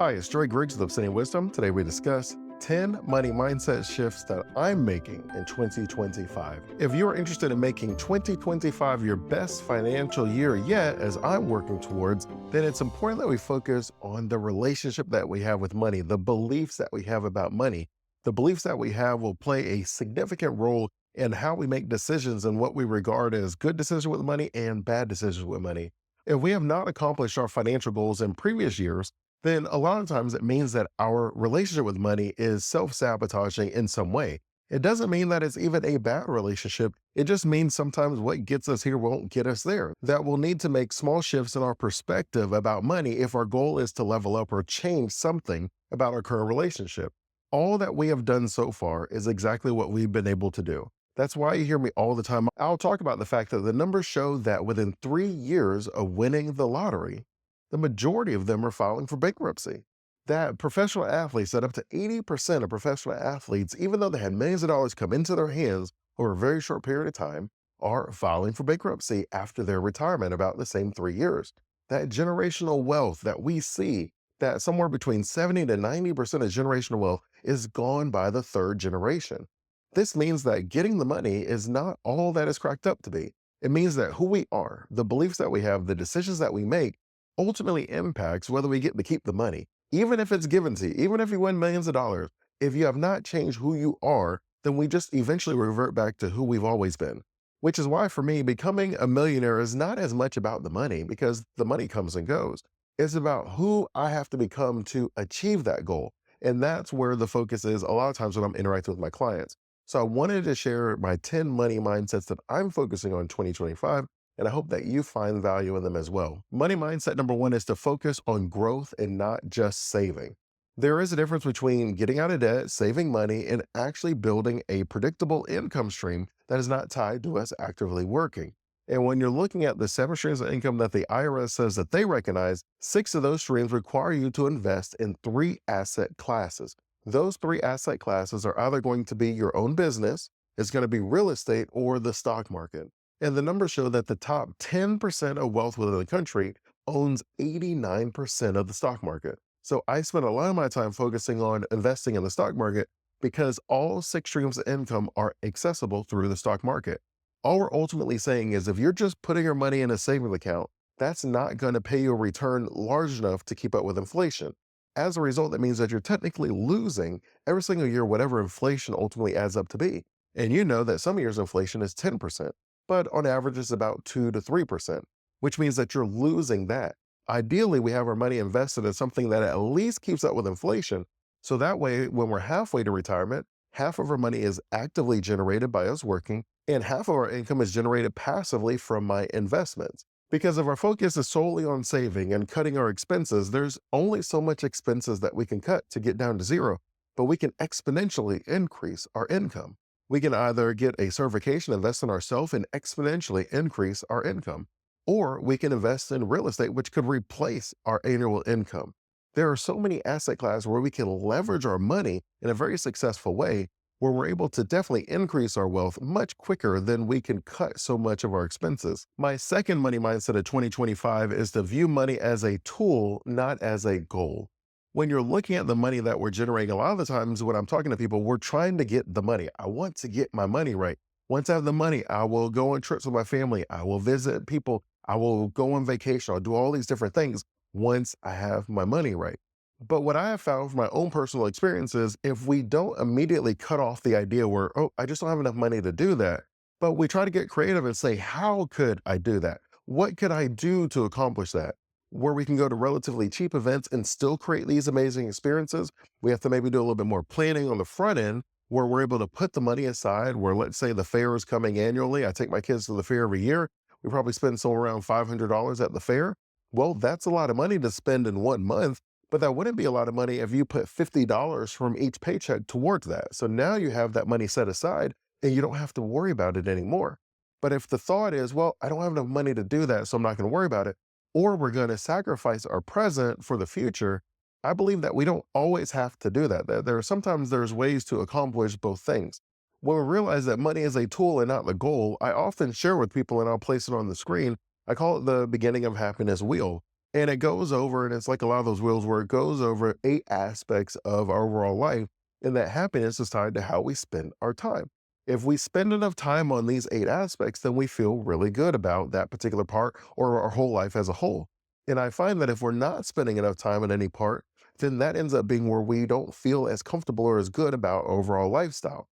Hi, it's Griggs with Obsidian Wisdom. Today we discuss 10 money mindset shifts that I'm making in 2025. If you're interested in making 2025 your best financial year yet, as I'm working towards, then it's important that we focus on the relationship that we have with money, the beliefs that we have about money. The beliefs that we have will play a significant role in how we make decisions and what we regard as good decisions with money and bad decisions with money. If we have not accomplished our financial goals in previous years, then a lot of times it means that our relationship with money is self sabotaging in some way. It doesn't mean that it's even a bad relationship. It just means sometimes what gets us here won't get us there. That we'll need to make small shifts in our perspective about money if our goal is to level up or change something about our current relationship. All that we have done so far is exactly what we've been able to do. That's why you hear me all the time. I'll talk about the fact that the numbers show that within 3 years of winning the lottery, the majority of them are filing for bankruptcy. That professional athletes, that up to 80% of professional athletes, even though they had millions of dollars come into their hands over a very short period of time, are filing for bankruptcy after their retirement, about the same 3 years. That generational wealth that we see, that somewhere between 70 to 90% of generational wealth is gone by the third generation. This means that getting the money is not all that it's cracked up to be. It means that who we are, the beliefs that we have, the decisions that we make, ultimately impacts whether we get to keep the money. Even if it's given to you, even if you win millions of dollars, if you have not changed who you are, then we just eventually revert back to who we've always been. Which is why, for me, becoming a millionaire is not as much about the money because the money comes and goes. It's about who I have to become to achieve that goal. And that's where the focus is a lot of times when I'm interacting with my clients. So I wanted to share my 10 money mindsets that I'm focusing on in 2025, and I hope that you find value in them as well. Money mindset number one is to focus on growth and not just saving. There is a difference between getting out of debt, saving money, and actually building a predictable income stream that is not tied to us actively working. And when you're looking at the 7 streams of income that the IRS says that they recognize, 6 of those streams require you to invest in 3 asset classes. Those 3 asset classes are either going to be your own business, it's going to be real estate, or the stock market. And the numbers show that the top 10% of wealth within the country owns 89% of the stock market. So I spend a lot of my time focusing on investing in the stock market because all 6 streams of income are accessible through the stock market. All we're ultimately saying is if you're just putting your money in a savings account, that's not going to pay you a return large enough to keep up with inflation. As a result, that means that you're technically losing every single year whatever inflation ultimately adds up to be. And you know that some years inflation is 10%, but on average it's about 2 to 3%, which means that you're losing that. Ideally, we have our money invested in something that at least keeps up with inflation. So that way, when we're halfway to retirement, half of our money is actively generated by us working, and half of our income is generated passively from my investments. Because if our focus is solely on saving and cutting our expenses, there's only so much expenses that we can cut to get down to zero, but we can exponentially increase our income. We can either get a certification, invest in ourselves, and exponentially increase our income, or we can invest in real estate, which could replace our annual income. There are so many asset classes where we can leverage our money in a very successful way, where we're able to definitely increase our wealth much quicker than we can cut so much of our expenses. My second money mindset of 2025 is to view money as a tool, not as a goal. When you're looking at the money that we're generating, a lot of the times when I'm talking to people, we're trying to get the money. I want to get my money right. Once I have the money, I will go on trips with my family. I will visit people. I will go on vacation. I'll do all these different things once I have my money right. But what I have found from my own personal experiences, if we don't immediately cut off the idea where, oh, I just don't have enough money to do that, but we try to get creative and say, how could I do that? What could I do to accomplish that? Where we can go to relatively cheap events and still create these amazing experiences, we have to maybe do a little bit more planning on the front end where we're able to put the money aside, where let's say the fair is coming annually. I take my kids to the fair every year. We probably spend somewhere around $500 at the fair. Well, that's a lot of money to spend in 1 month. But that wouldn't be a lot of money if you put $50 from each paycheck towards that. So now you have that money set aside and you don't have to worry about it anymore. But if the thought is, well, I don't have enough money to do that, so I'm not going to worry about it, or we're going to sacrifice our present for the future, I believe that we don't always have to do that. There are sometimes there's ways to accomplish both things. When we realize that money is a tool and not the goal, I often share with people, and I'll place it on the screen. I call it the beginning of happiness wheel. And it goes over, and it's like a lot of those wheels where it goes over 8 aspects of our overall life. And that happiness is tied to how we spend our time. If we spend enough time on these 8 aspects, then we feel really good about that particular part or our whole life as a whole. And I find that if we're not spending enough time on any part, then that ends up being where we don't feel as comfortable or as good about overall lifestyle.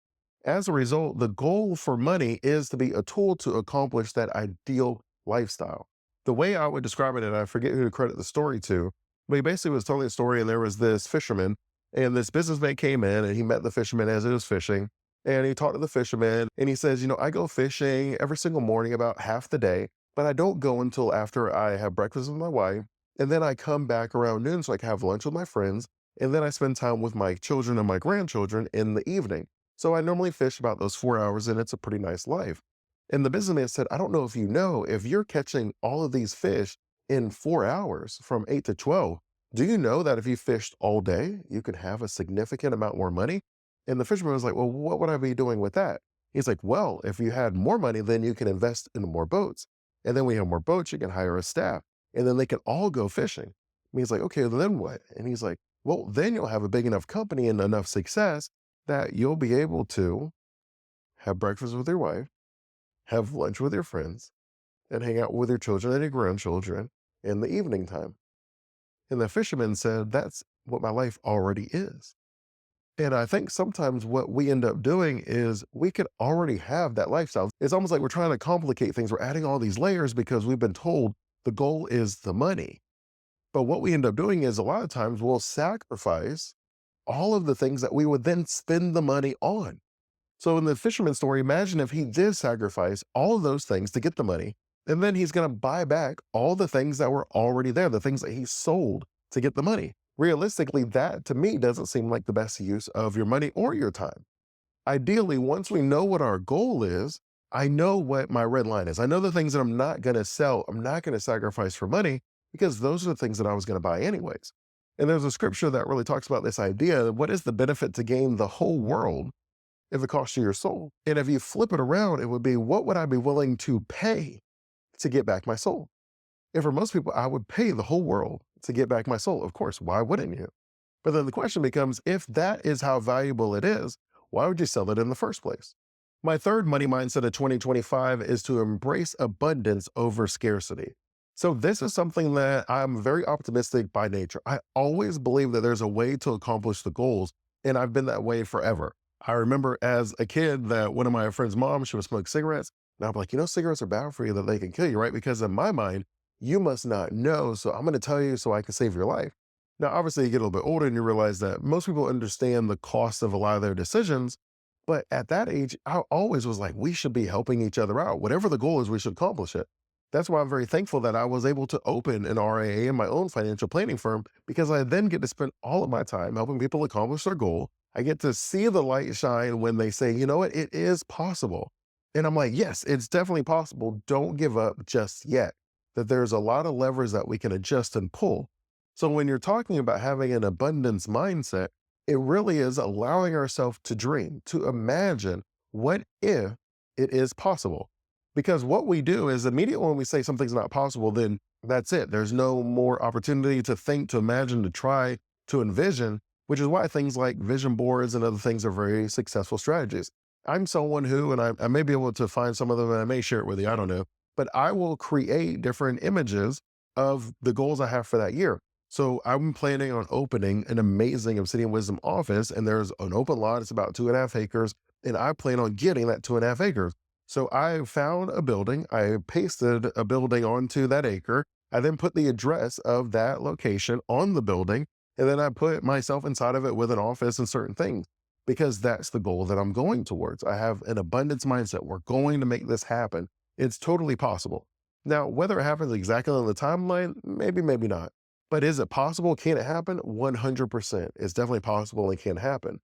As a result, the goal for money is to be a tool to accomplish that ideal lifestyle. The way I would describe it, and I forget who to credit the story to, but he basically was telling a story, and there was this fisherman, and this businessman came in, and he met the fisherman as he was fishing, and he talked to the fisherman, and he says, I go fishing every single morning about half the day, but I don't go until after I have breakfast with my wife, and then I come back around noon so I can have lunch with my friends, and then I spend time with my children and my grandchildren in the evening. So I normally fish about those 4 hours, and it's a pretty nice life. And the businessman said, I don't know if you know, if you're catching all of these fish in 4 hours from 8 to 12, do you know that if you fished all day, you could have a significant amount more money? And the fisherman was like, well, what would I be doing with that? He's like, well, if you had more money, then you can invest in more boats. And then when you have more boats, you can hire a staff, and then they can all go fishing. And he's like, okay, well, then what? And he's like, well, then you'll have a big enough company and enough success that you'll be able to have breakfast with your wife, have lunch with your friends, and hang out with your children and your grandchildren in the evening time. And the fisherman said, that's what my life already is. And I think sometimes what we end up doing is we could already have that lifestyle. It's almost like we're trying to complicate things. We're adding all these layers because we've been told the goal is the money. But what we end up doing is a lot of times we'll sacrifice all of the things that we would then spend the money on. So in the fisherman story, imagine if he did sacrifice all of those things to get the money, and then he's going to buy back all the things that were already there, the things that he sold to get the money. Realistically, that to me doesn't seem like the best use of your money or your time. Ideally, once we know what our goal is, I know what my red line is. I know the things that I'm not going to sell, I'm not going to sacrifice for money because those are the things that I was going to buy anyways. And there's a scripture that really talks about this idea. What is the benefit to gain the whole world if it costs you your soul? And if you flip it around, it would be, what would I be willing to pay to get back my soul? And for most people, I would pay the whole world to get back my soul. Of course, why wouldn't you? But then the question becomes, if that is how valuable it is, why would you sell it in the first place? My third money mindset of 2025 is to embrace abundance over scarcity. So this is something that I'm very optimistic by nature. I always believe that there's a way to accomplish the goals, and I've been that way forever. I remember as a kid that one of my friend's moms, she would smoke cigarettes. And I'm like, cigarettes are bad for you, that they can kill you, right? Because in my mind, you must not know. So I'm going to tell you so I can save your life. Now, obviously, you get a little bit older and you realize that most people understand the cost of a lot of their decisions. But at that age, I always was like, we should be helping each other out. Whatever the goal is, we should accomplish it. That's why I'm very thankful that I was able to open an RIA in my own financial planning firm, because I then get to spend all of my time helping people accomplish their goal. I get to see the light shine when they say, you know what, it is possible. And I'm like, yes, it's definitely possible. Don't give up just yet. That there's a lot of levers that we can adjust and pull. So when you're talking about having an abundance mindset, it really is allowing ourselves to dream, to imagine what if it is possible. Because what we do is immediately when we say something's not possible, then that's it. There's no more opportunity to think, to imagine, to try, to envision, which is why things like vision boards and other things are very successful strategies. I'm someone who, and I may be able to find some of them and I may share it with you, I don't know, but I will create different images of the goals I have for that year. So I'm planning on opening an amazing Obsidian Wisdom office, and there's an open lot. It's about 2.5 acres, and I plan on getting that 2.5 acres. So I found a building. I pasted a building onto that acre. I then put the address of that location on the building, and then I put myself inside of it with an office and certain things, because that's the goal that I'm going towards. I have an abundance mindset. We're going to make this happen. It's totally possible. Now, whether it happens exactly on the timeline, maybe, maybe not. But is it possible? Can it happen? 100%. It's definitely possible and can happen.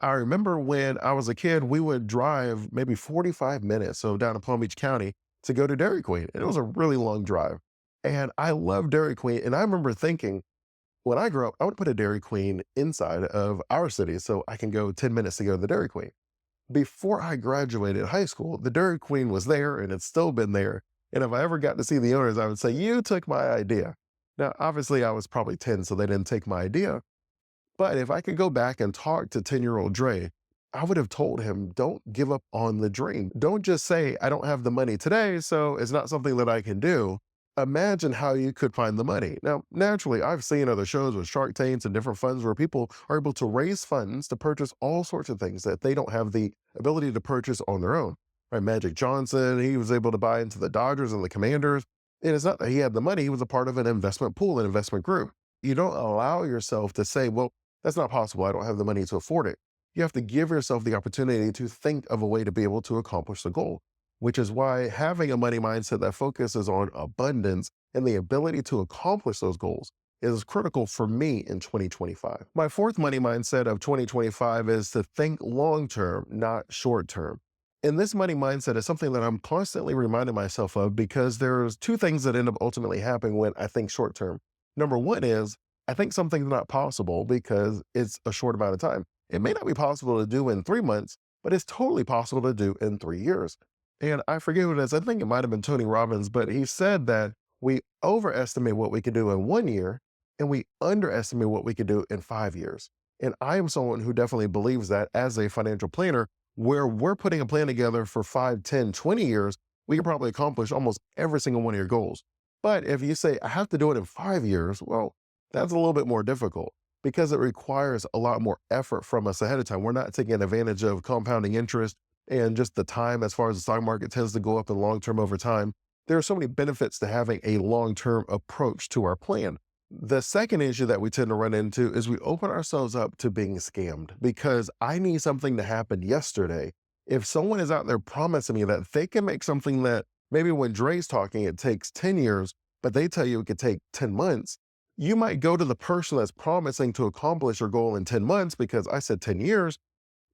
I remember when I was a kid, we would drive maybe 45 minutes, so down to Palm Beach County, to go to Dairy Queen. And it was a really long drive. And I love Dairy Queen. And I remember thinking, when I grew up, I would put a Dairy Queen inside of our city so I can go 10 minutes to go to the Dairy Queen. Before I graduated high school, the Dairy Queen was there and it's still been there. And if I ever got to see the owners, I would say, you took my idea. Now, obviously, I was probably 10, so they didn't take my idea. But if I could go back and talk to 10-year-old Dre, I would have told him, don't give up on the dream. Don't just say, I don't have the money today, so it's not something that I can do. Imagine how you could find the money. Now, naturally, I've seen other shows with Shark Tanks and different funds where people are able to raise funds to purchase all sorts of things that they don't have the ability to purchase on their own. Right? Magic Johnson, he was able to buy into the Dodgers and the Commanders. And it's not that he had the money, he was a part of an investment pool, an investment group. You don't allow yourself to say, well, that's not possible. I don't have the money to afford it. You have to give yourself the opportunity to think of a way to be able to accomplish the goal, which is why having a money mindset that focuses on abundance and the ability to accomplish those goals is critical for me in 2025. My fourth money mindset of 2025 is to think long term, not short term. And this money mindset is something that I'm constantly reminding myself of because there's two things that end up ultimately happening when I think short term. Number one is I think something's not possible because it's a short amount of time. It may not be possible to do in 3 months, but it's totally possible to do in 3 years. And I forget who it is. I think it might have been Tony Robbins, but he said that we overestimate what we can do in 1 year and we underestimate what we can do in 5 years. And I am someone who definitely believes that as a financial planner, where we're putting a plan together for 5, 10, 20 years, we can probably accomplish almost every single one of your goals. But if you say, I have to do it in 5 years, well, that's a little bit more difficult because it requires a lot more effort from us ahead of time. We're not taking advantage of compounding interest and just the time as far as the stock market tends to go up in long term over time. There are so many benefits to having a long term approach to our plan. The second issue that we tend to run into is we open ourselves up to being scammed because I need something to happen yesterday. If someone is out there promising me that they can make something that maybe when Dre's talking, it takes 10 years, but they tell you it could take 10 months, you might go to the person that's promising to accomplish your goal in 10 months because I said 10 years,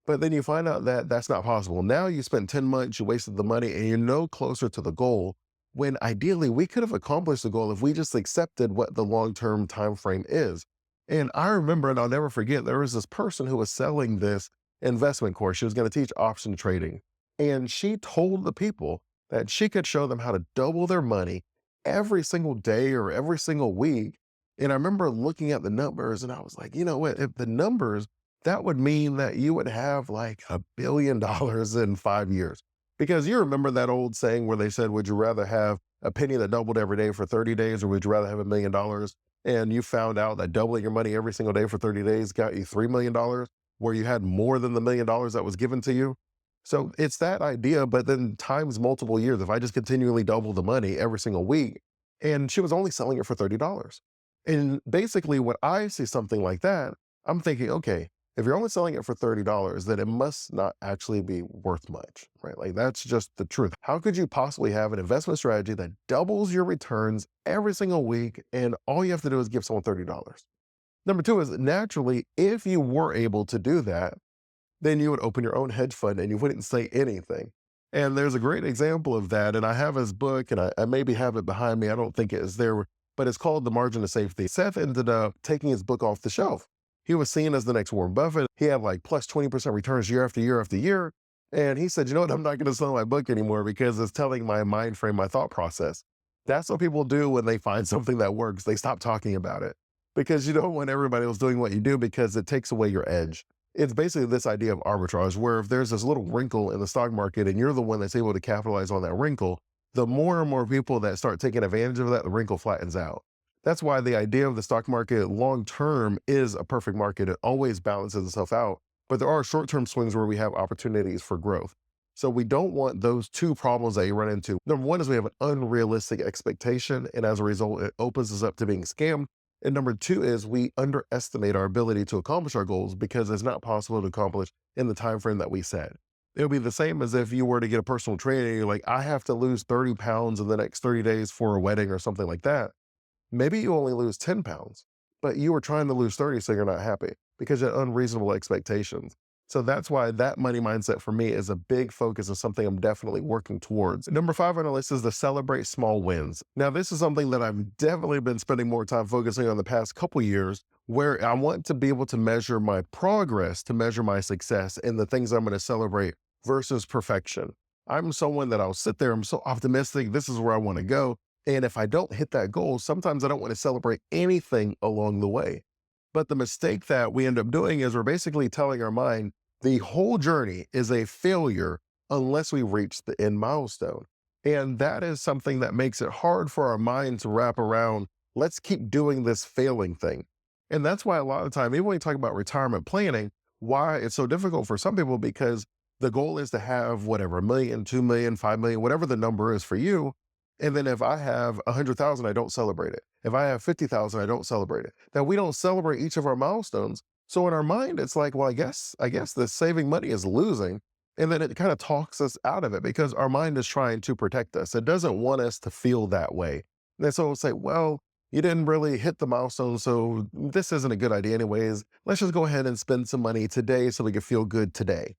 but then you find out that that's not possible. Now you spent 10 months, you wasted the money, and you're no closer to the goal when ideally we could have accomplished the goal if we just accepted what the long-term time frame is. And I remember, and I'll never forget, there was this person who was selling this investment course. She was going to teach option trading. And she told the people that she could show them how to double their money every single day or every single week. And I remember looking at the numbers and I was like, you know what, if the numbers, that would mean that you would have like $1 billion in 5 years. Because you remember that old saying where they said, would you rather have a penny that doubled every day for 30 days or would you rather have $1 million? And you found out that doubling your money every single day for 30 days got you $3 million, where you had more than the $1 million that was given to you. So it's that idea, but then times multiple years. If I just continually double the money every single week, and she was only selling it for $30. And basically, when I see something like that, I'm thinking, okay, if you're only selling it for $30, then it must not actually be worth much, right? Like that's just the truth. How could you possibly have an investment strategy that doubles your returns every single week and all you have to do is give someone $30? Number two is naturally, if you were able to do that, then you would open your own hedge fund and you wouldn't say anything. And there's a great example of that. And I have his book and I maybe have it behind me. I don't think it is there, but it's called The Margin of Safety. Seth ended up taking his book off the shelf. He was seen as the next Warren Buffett. He had like plus 20% returns year after year after year. And he said, you know what, I'm not going to sell my book anymore because it's telling my mind frame, my thought process. That's what people do when they find something that works. They stop talking about it because you don't want everybody else doing what you do because it takes away your edge. It's basically this idea of arbitrage where if there's this little wrinkle in the stock market and you're the one that's able to capitalize on that wrinkle, the more and more people that start taking advantage of that, the wrinkle flattens out. That's why the idea of the stock market long term is a perfect market. It always balances itself out. But there are short term swings where we have opportunities for growth. So we don't want those two problems that you run into. Number one is we have an unrealistic expectation. And as a result, it opens us up to being scammed. And number two is we underestimate our ability to accomplish our goals because it's not possible to accomplish in the time frame that we set. It'll be the same as if you were to get a personal trainer. You're like, I have to lose 30 pounds in the next 30 days for a wedding or something like that. Maybe you only lose 10 pounds, but you were trying to lose 30, so you're not happy because you had unreasonable expectations. So that's why that money mindset for me is a big focus of something I'm definitely working towards. Number 5 on the list is to celebrate small wins. Now, this is something that I've definitely been spending more time focusing on the past couple years, where I want to be able to measure my progress, to measure my success in the things I'm going to celebrate versus perfection. I'm someone that I'll sit there, I'm so optimistic, this is where I want to go. And if I don't hit that goal, sometimes I don't want to celebrate anything along the way. But the mistake that we end up doing is we're basically telling our mind the whole journey is a failure unless we reach the end milestone. And that is something that makes it hard for our mind to wrap around. Let's keep doing this failing thing. And that's why a lot of the time, even when we talk about retirement planning, why it's so difficult for some people because the goal is to have whatever, a million, 2 million, 5 million, whatever the number is for you. And then if I have 100,000, I don't celebrate it. If I have 50,000, I don't celebrate it. That we don't celebrate each of our milestones. So in our mind, it's like, well, I guess the saving money is losing. And then it kind of talks us out of it because our mind is trying to protect us. It doesn't want us to feel that way. And so it's like, well, you didn't really hit the milestone, so this isn't a good idea anyways. Let's just go ahead and spend some money today so we can feel good today.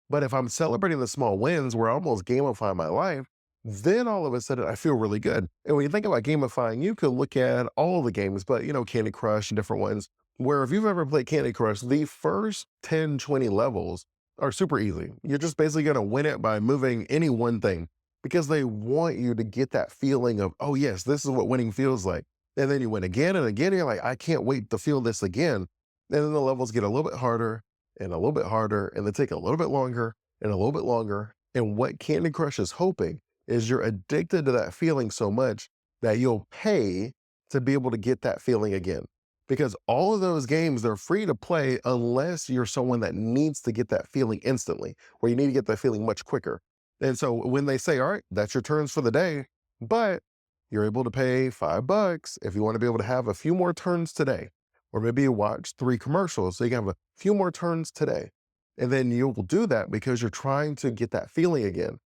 But if I'm celebrating the small wins where I almost gamify my life, then all of a sudden I feel really good. And when you think about gamifying, you could look at all the games, but Candy Crush and different ones, where if you've ever played Candy Crush, the first 10, 20 levels are super easy. You're just basically going to win it by moving any one thing because they want you to get that feeling of, oh, yes, this is what winning feels like. And then you win again and again. And you're like, I can't wait to feel this again. And then the levels get a little bit harder and a little bit harder, and they take a little bit longer and a little bit longer. And what Candy Crush is hoping is you're addicted to that feeling so much that you'll pay to be able to get that feeling again. Because all of those games, they're free to play unless you're someone that needs to get that feeling instantly, where you need to get that feeling much quicker. And so when they say, all right, that's your turns for the day, but you're able to pay $5 if you want to be able to have a few more turns today, or maybe you watch 3 commercials so you can have a few more turns today. And then you'll do that because you're trying to get that feeling again.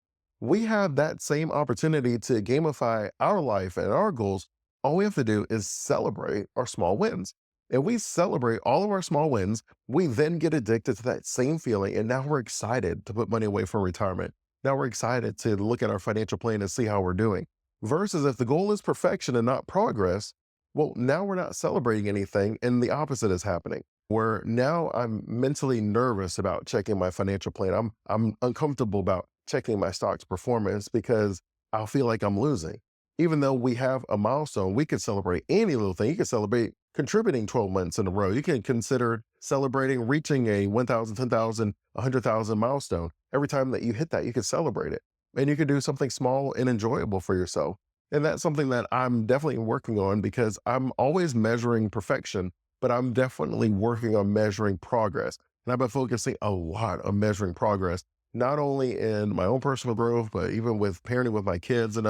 We have that same opportunity to gamify our life and our goals. All we have to do is celebrate our small wins. And we celebrate all of our small wins. We then get addicted to that same feeling. And now we're excited to put money away for retirement. Now we're excited to look at our financial plan and see how we're doing. Versus if the goal is perfection and not progress, well, now we're not celebrating anything. And the opposite is happening where now I'm mentally nervous about checking my financial plan. I'm uncomfortable about checking my stock's performance because I'll feel like I'm losing. Even though we have a milestone, we could celebrate any little thing. You could celebrate contributing 12 months in a row. You can consider celebrating reaching a 1,000, 10,000, 100,000 milestone. Every time that you hit that, you can celebrate it. And you can do something small and enjoyable for yourself. And that's something that I'm definitely working on because I'm always measuring perfection, but I'm definitely working on measuring progress. And I've been focusing a lot on measuring progress, not only in my own personal growth, but even with parenting with my kids and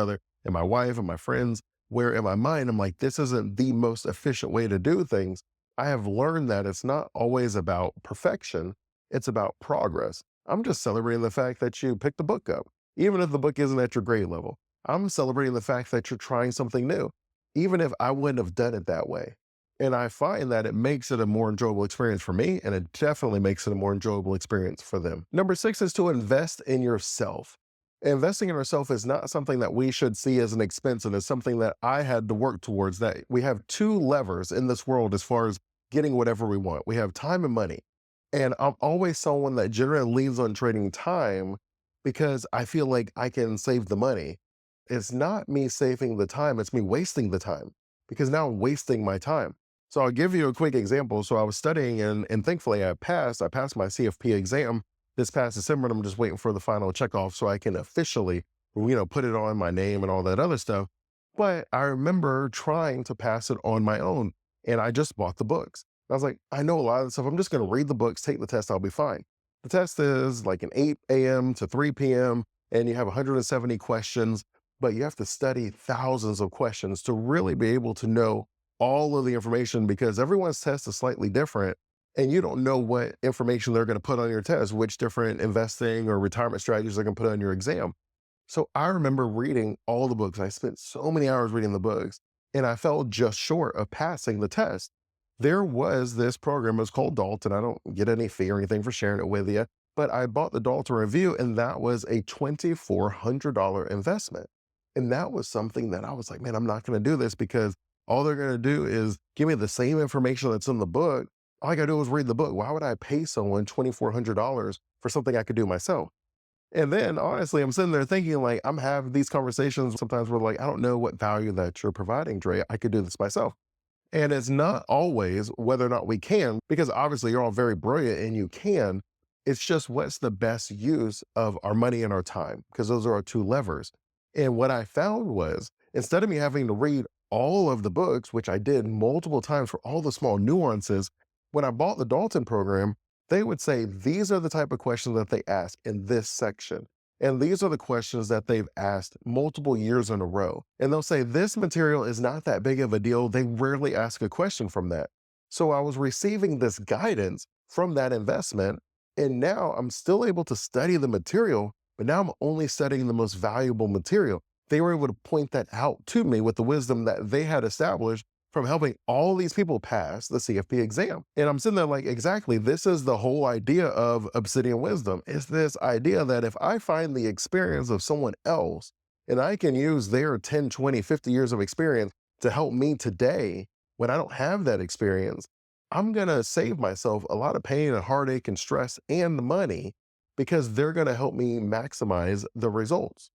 my wife and my friends, where in my mind, I'm like, this isn't the most efficient way to do things. I have learned that it's not always about perfection. It's about progress. I'm just celebrating the fact that you picked the book up, even if the book isn't at your grade level. I'm celebrating the fact that you're trying something new, even if I wouldn't have done it that way. And I find that it makes it a more enjoyable experience for me, and it definitely makes it a more enjoyable experience for them. Number 6 is to invest in yourself. Investing in ourselves is not something that we should see as an expense, and it's something that I had to work towards. That we have two levers in this world as far as getting whatever we want. We have time and money. And I'm always someone that generally leans on trading time because I feel like I can save the money. It's not me saving the time, it's me wasting the time because now I'm wasting my time. So I'll give you a quick example. So I was studying and thankfully I passed. I passed my CFP exam this past December and I'm just waiting for the final check off so I can officially, put it on my name and all that other stuff. But I remember trying to pass it on my own and I just bought the books. I was like, I know a lot of the stuff. I'm just going to read the books, take the test, I'll be fine. The test is like an 8 a.m. to 3 p.m. and you have 170 questions, but you have to study thousands of questions to really be able to know all of the information because everyone's test is slightly different and you don't know what information they're going to put on your test, which different investing or retirement strategies they're going to put on your exam. So I remember reading all the books. I spent so many hours reading the books and I fell just short of passing the test. There was this program, it was called Dalton. I don't get any fee or anything for sharing it with you, but I bought the Dalton Review and that was a $2,400 investment. And that was something that I was like, man, I'm not going to do this because all they're going to do is give me the same information that's in the book. All I got to do is read the book. Why would I pay someone $2,400 for something I could do myself? And then honestly, I'm sitting there thinking like I'm having these conversations sometimes where like, I don't know what value that you're providing, Dre. I could do this myself. And it's not always whether or not we can, because obviously you're all very brilliant and you can. It's just what's the best use of our money and our time, because those are our two levers. And what I found was instead of me having to read all of the books, which I did multiple times for all the small nuances, when I bought the Dalton program, they would say, these are the type of questions that they ask in this section. And these are the questions that they've asked multiple years in a row. And they'll say, this material is not that big of a deal. They rarely ask a question from that. So I was receiving this guidance from that investment. And now I'm still able to study the material, but now I'm only studying the most valuable material. They were able to point that out to me with the wisdom that they had established from helping all these people pass the CFP exam. And I'm sitting there like, exactly, this is the whole idea of Obsidian wisdom. It's this idea that if I find the experience of someone else and I can use their 10, 20, 50 years of experience to help me today when I don't have that experience, I'm going to save myself a lot of pain and heartache and stress and money because they're going to help me maximize the results.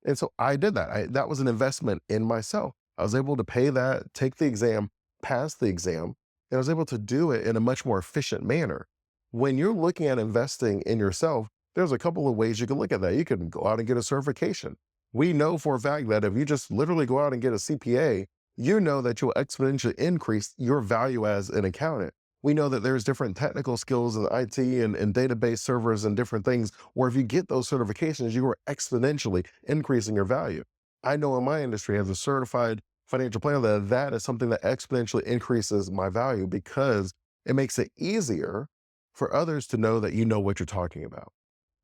And so I did that. That was an investment in myself. I was able to pay that, take the exam, pass the exam, and I was able to do it in a much more efficient manner. When you're looking at investing in yourself, there's a couple of ways you can look at that. You can go out and get a certification. We know for a fact that if you just literally go out and get a CPA, you know that you'll exponentially increase your value as an accountant. We know that there's different technical skills in IT and database servers and different things, where if you get those certifications, you are exponentially increasing your value. I know in my industry as a certified financial planner that that is something that exponentially increases my value because it makes it easier for others to know that you know what you're talking about.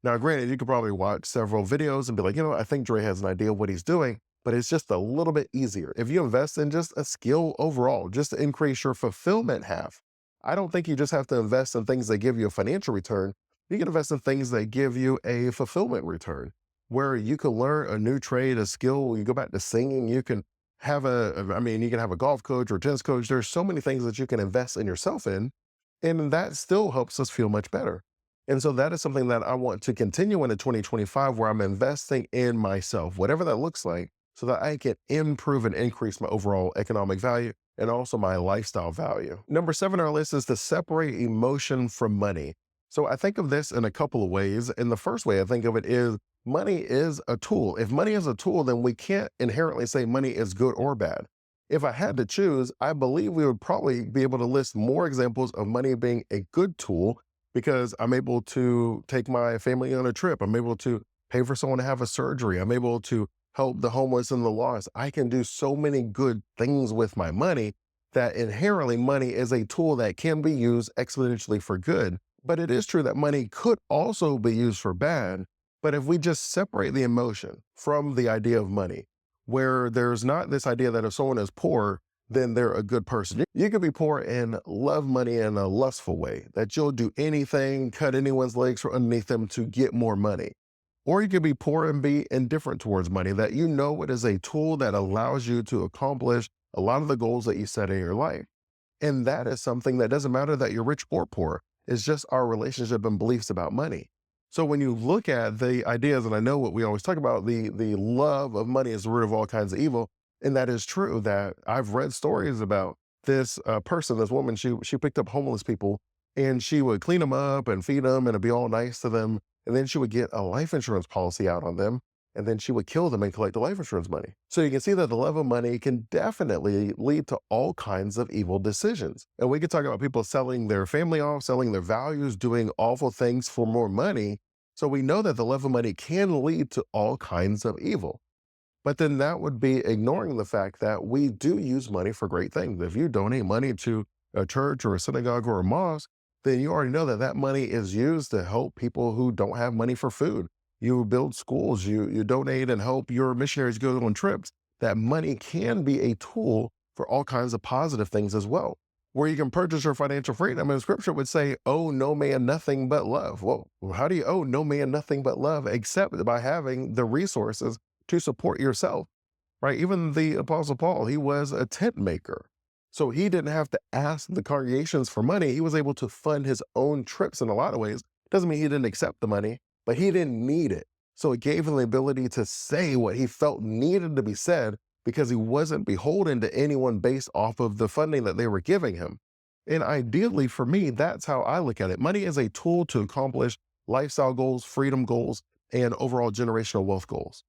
Now, granted, you could probably watch several videos and be like, I think Dre has an idea of what he's doing, but it's just a little bit easier. If you invest in just a skill overall, just to increase your fulfillment half, I don't think you just have to invest in things that give you a financial return. You can invest in things that give you a fulfillment return, where you can learn a new trade, a skill. You go back to singing, you can have you can have a golf coach or tennis coach. There's so many things that you can invest in yourself in, and that still helps us feel much better. And so that is something that I want to continue into 2025, where I'm investing in myself, whatever that looks like, so that I can improve and increase my overall economic value and also my lifestyle value. Number 7 on our list is to separate emotion from money. So I think of this in a couple of ways. And the first way I think of it is money is a tool. If money is a tool, then we can't inherently say money is good or bad. If I had to choose, I believe we would probably be able to list more examples of money being a good tool, because I'm able to take my family on a trip. I'm able to pay for someone to have a surgery. I'm able to help the homeless and the lost. I can do so many good things with my money that inherently money is a tool that can be used exponentially for good. But it is true that money could also be used for bad. But if we just separate the emotion from the idea of money, where there's not this idea that if someone is poor, then they're a good person. You could be poor and love money in a lustful way, that you'll do anything, cut anyone's legs from underneath them to get more money. Or you could be poor and be indifferent towards money, that you know it is a tool that allows you to accomplish a lot of the goals that you set in your life. And that is something that doesn't matter that you're rich or poor. It's just our relationship and beliefs about money. So when you look at the ideas, and I know what we always talk about, the love of money is the root of all kinds of evil. And that is true. That I've read stories about this person, this woman. She picked up homeless people and she would clean them up and feed them and be all nice to them. And then she would get a life insurance policy out on them. And then she would kill them and collect the life insurance money. So you can see that the love of money can definitely lead to all kinds of evil decisions. And we could talk about people selling their family off, selling their values, doing awful things for more money. So we know that the love of money can lead to all kinds of evil. But then that would be ignoring the fact that we do use money for great things. If you donate money to a church or a synagogue or a mosque, then you already know that that money is used to help people who don't have money for food. You build schools, you donate and help your missionaries go on trips. That money can be a tool for all kinds of positive things as well, where you can purchase your financial freedom. And scripture would say, owe no man nothing but love. Well, how do you owe no man nothing but love, except by having the resources to support yourself, right? Even the Apostle Paul, he was a tent maker. So he didn't have to ask the congregations for money. He was able to fund his own trips in a lot of ways. Doesn't mean he didn't accept the money, but he didn't need it. So it gave him the ability to say what he felt needed to be said because he wasn't beholden to anyone based off of the funding that they were giving him. And ideally for me, that's how I look at it. Money is a tool to accomplish lifestyle goals, freedom goals, and overall generational wealth goals.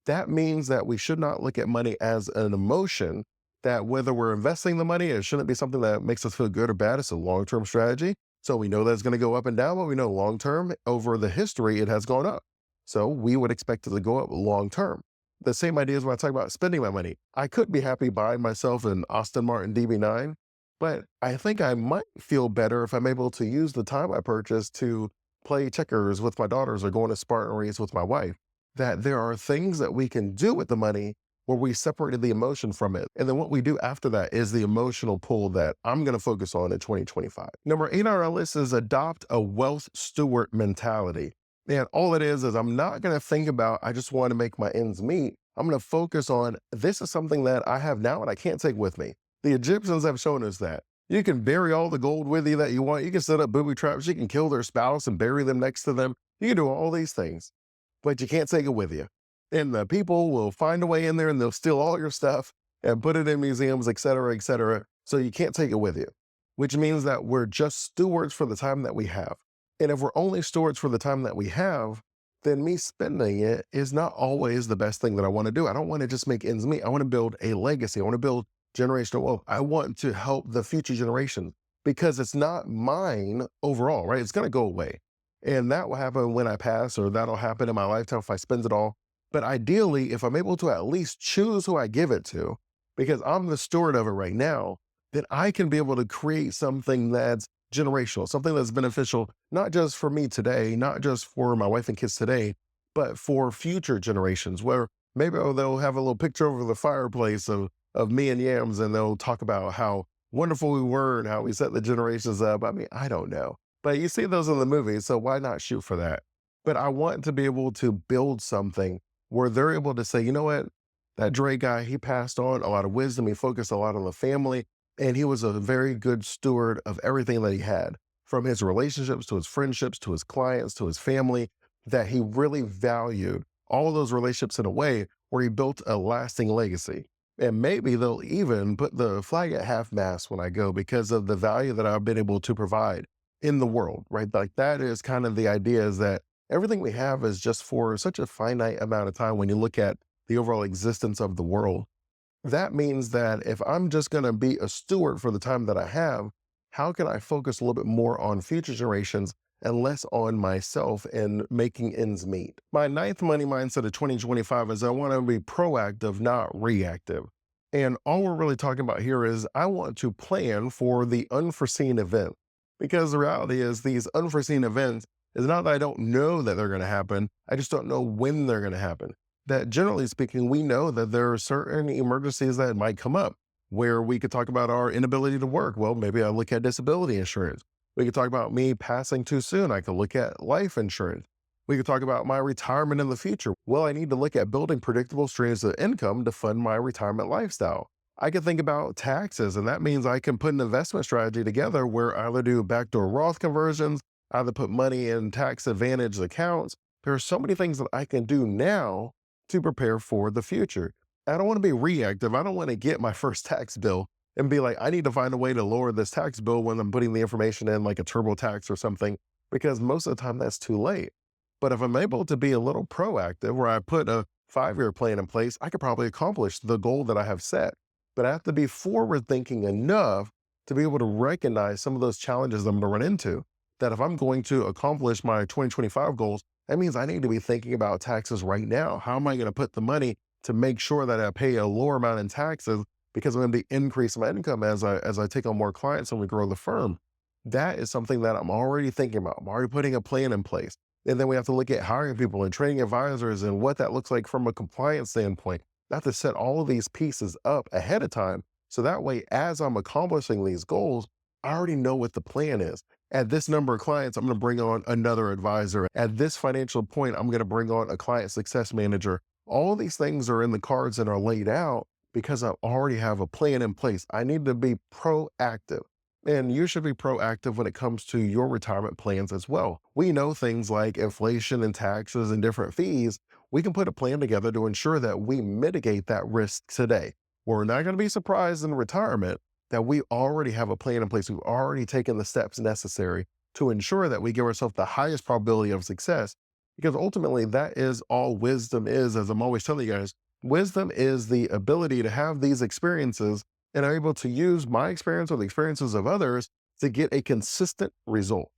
That means that we should not look at money as an emotion, that whether we're investing the money, it shouldn't be something that makes us feel good or bad. It's a long term strategy. So we know that it's going to go up and down, but we know long term over the history, it has gone up. So we would expect it to go up long term. The same idea is when I talk about spending my money. I could be happy buying myself an Aston Martin DB9, but I think I might feel better if I'm able to use the time I purchased to play checkers with my daughters or go on a Spartan race with my wife. That there are things that we can do with the money where we separated the emotion from it. And then what we do after that is the emotional pull that I'm going to focus on in 2025. Number 8 on our list is adopt a wealth steward mentality. And all it is I'm not going to think about, I just want to make my ends meet. I'm going to focus on this is something that I have now and I can't take with me. The Egyptians have shown us that. You can bury all the gold with you that you want. You can set up booby traps. You can kill their spouse and bury them next to them. You can do all these things, but you can't take it with you. And the people will find a way in there and they'll steal all your stuff and put it in museums, et cetera, et cetera. So you can't take it with you, which means that we're just stewards for the time that we have. And if we're only stewards for the time that we have, then me spending it is not always the best thing that I want to do. I don't want to just make ends meet. I want to build a legacy. I want to build generational wealth. I want to help the future generations because it's not mine overall, right? It's going to go away. And that will happen when I pass, or that'll happen in my lifetime if I spend it all. But ideally, if I'm able to at least choose who I give it to, because I'm the steward of it right now, then I can be able to create something that's generational, something that's beneficial, not just for me today, not just for my wife and kids today, but for future generations where maybe they'll have a little picture over the fireplace of me and Yams and they'll talk about how wonderful we were and how we set the generations up. I mean, I don't know. But you see those in the movies, so why not shoot for that? But I want to be able to build something where they're able to say, you know what, that Dre guy, he passed on a lot of wisdom. He focused a lot on the family, and he was a very good steward of everything that he had, from his relationships to his friendships to his clients to his family, that he really valued all of those relationships in a way where he built a lasting legacy. And maybe they'll even put the flag at half mast when I go because of the value that I've been able to provide in the world, right? Like that is kind of the idea, is that everything we have is just for such a finite amount of time when you look at the overall existence of the world. That means that if I'm just going to be a steward for the time that I have, how can I focus a little bit more on future generations and less on myself and making ends meet? My ninth money mindset of 2025 is I want to be proactive, not reactive. And all we're really talking about here is I want to plan for the unforeseen event. Because the reality is these unforeseen events is not that I don't know that they're going to happen. I just don't know when they're going to happen. That generally speaking, we know that there are certain emergencies that might come up where we could talk about our inability to work. Well, maybe I look at disability insurance. We could talk about me passing too soon. I could look at life insurance. We could talk about my retirement in the future. Well, I need to look at building predictable streams of income to fund my retirement lifestyle. I could think about taxes, and that means I can put an investment strategy together where I either do backdoor Roth conversions, either put money in tax advantage accounts. There are so many things that I can do now to prepare for the future. I don't want to be reactive. I don't want to get my first tax bill and be like, I need to find a way to lower this tax bill when I'm putting the information in, like a TurboTax or something, because most of the time that's too late. But if I'm able to be a little proactive, where I put a 5-year plan in place, I could probably accomplish the goal that I have set. But I have to be forward thinking enough to be able to recognize some of those challenges I'm going to run into. That if I'm going to accomplish my 2025 goals, that means I need to be thinking about taxes right now. How am I going to put the money to make sure that I pay a lower amount in taxes because I'm going to be increasing my income as I take on more clients and we grow the firm? That is something that I'm already thinking about. I'm already putting a plan in place. And then we have to look at hiring people and training advisors and what that looks like from a compliance standpoint. I have to set all of these pieces up ahead of time. So that way, as I'm accomplishing these goals, I already know what the plan is. At this number of clients, I'm going to bring on another advisor. At this financial point, I'm going to bring on a client success manager. All of these things are in the cards and are laid out because I already have a plan in place. I need to be proactive. And you should be proactive when it comes to your retirement plans as well. We know things like inflation and taxes and different fees. We can put a plan together to ensure that we mitigate that risk today. We're not going to be surprised in retirement that we already have a plan in place. We've already taken the steps necessary to ensure that we give ourselves the highest probability of success. Because ultimately, that is all wisdom is, as I'm always telling you guys. Wisdom is the ability to have these experiences and are able to use my experience or the experiences of others to get a consistent result.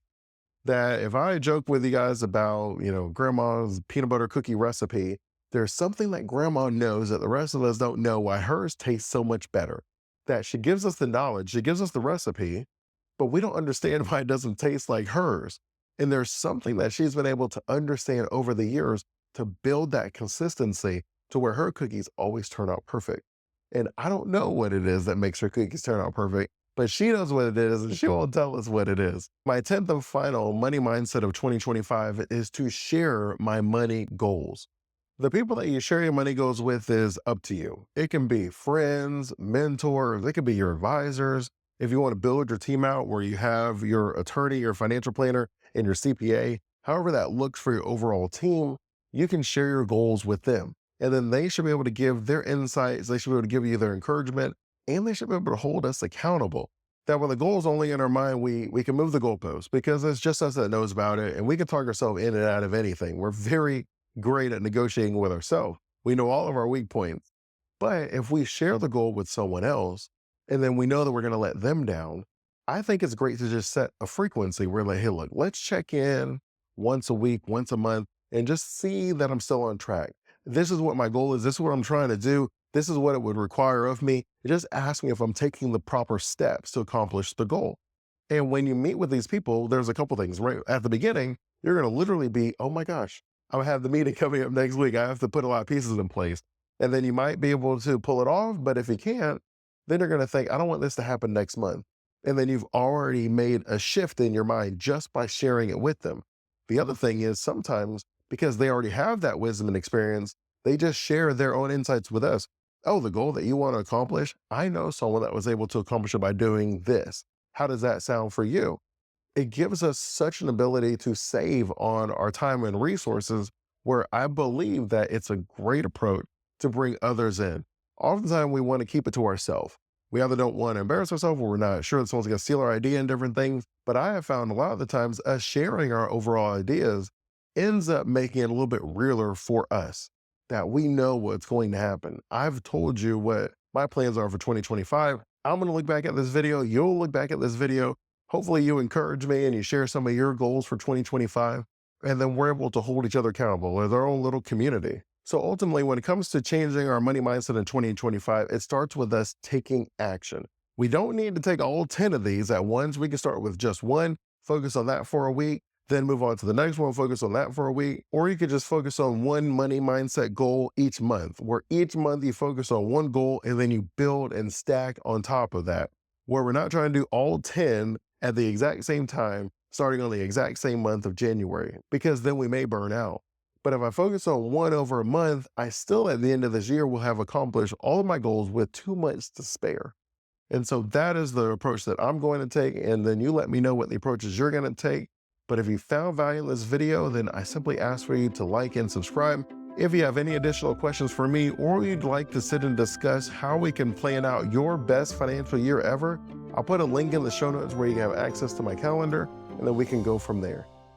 That if I joke with you guys about, grandma's peanut butter cookie recipe, there's something that grandma knows that the rest of us don't know why hers tastes so much better. That she gives us the knowledge, she gives us the recipe, but we don't understand why it doesn't taste like hers. And there's something that she's been able to understand over the years to build that consistency to where her cookies always turn out perfect. And I don't know what it is that makes her cookies turn out perfect, but she knows what it is and she won't tell us what it is. My 10th and final money mindset of 2025 is to share my money goals. The people that you share your money goals with is up to you. It can be friends, mentors, it could be your advisors. If you want to build your team out where you have your attorney, your financial planner, and your CPA, however that looks for your overall team, you can share your goals with them. And then they should be able to give their insights, they should be able to give you their encouragement, and they should be able to hold us accountable. That when the goal is only in our mind, we can move the goalposts because it's just us that knows about it, and we can talk ourselves in and out of anything. We're very great at negotiating with ourselves. We know all of our weak points. But if we share the goal with someone else, and then we know that we're going to let them down, I think it's great to just set a frequency where like, hey, look, let's check in once a week, once a month, and just see that I'm still on track. This is what my goal is. This is what I'm trying to do. This is what it would require of me. Just ask me if I'm taking the proper steps to accomplish the goal. And when you meet with these people, there's a couple things, right? At the beginning, you're going to literally be, oh my gosh, I'll have the meeting coming up next week. I have to put a lot of pieces in place. And then you might be able to pull it off. But if you can't, then you're going to think, I don't want this to happen next month. And then you've already made a shift in your mind just by sharing it with them. The other thing is sometimes because they already have that wisdom and experience, they just share their own insights with us. Oh, the goal that you want to accomplish, I know someone that was able to accomplish it by doing this. How does that sound for you? It gives us such an ability to save on our time and resources where I believe that it's a great approach to bring others in. Oftentimes we want to keep it to ourselves. We either don't want to embarrass ourselves or we're not sure that someone's going to steal our idea and different things. But I have found a lot of the times us sharing our overall ideas ends up making it a little bit realer for us that we know what's going to happen. I've told you what my plans are for 2025. I'm going to look back at this video. You'll look back at this video. Hopefully you encourage me and you share some of your goals for 2025. And then we're able to hold each other accountable as our own little community. So ultimately, when it comes to changing our money mindset in 2025, it starts with us taking action. We don't need to take all 10 of these at once. We can start with just one, focus on that for a week, then move on to the next one, focus on that for a week. Or you could just focus on one money mindset goal each month, where each month you focus on one goal and then you build and stack on top of that, where we're not trying to do all 10 at the exact same time, starting on the exact same month of January, because then we may burn out. But if I focus on one over a month, I still at the end of this year will have accomplished all of my goals with 2 months to spare. And so that is the approach that I'm going to take. And then you let me know what the approaches you're going to take. But if you found value in this video, then I simply ask for you to like and subscribe. If you have any additional questions for me, or you'd like to sit and discuss how we can plan out your best financial year ever, I'll put a link in the show notes where you have access to my calendar, and then we can go from there.